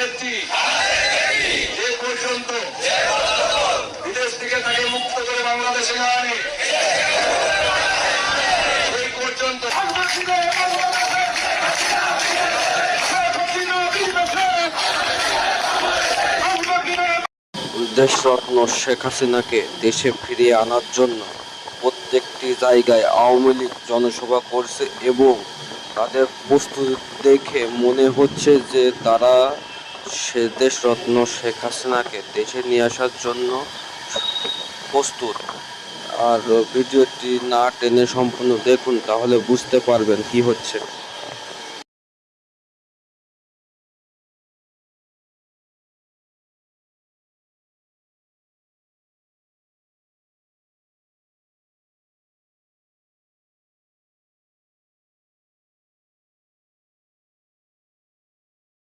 নেত্রী যে পর্যন্ত বিদেশ থেকে তাকে মুক্ত করে বাংলাদেশে না আনে সেই পর্যন্ত দেশরত্ন শেখ হাসিনাকে দেশে ফিরিয়ে আনার জন্য প্রত্যেকটি জায়গায় আওয়ামী লীগ জনসভা করছে এবং তাদের প্রস্তুতি দেখে মনে হচ্ছে যে তারা দেশরত্ন শেখ হাসিনাকে দেশে নিয়ে আসার জন্য প্রস্তুত। আর ভিডিওটি না টেনে সম্পূর্ণ দেখুন, তাহলে বুঝতে পারবেন কি হচ্ছে।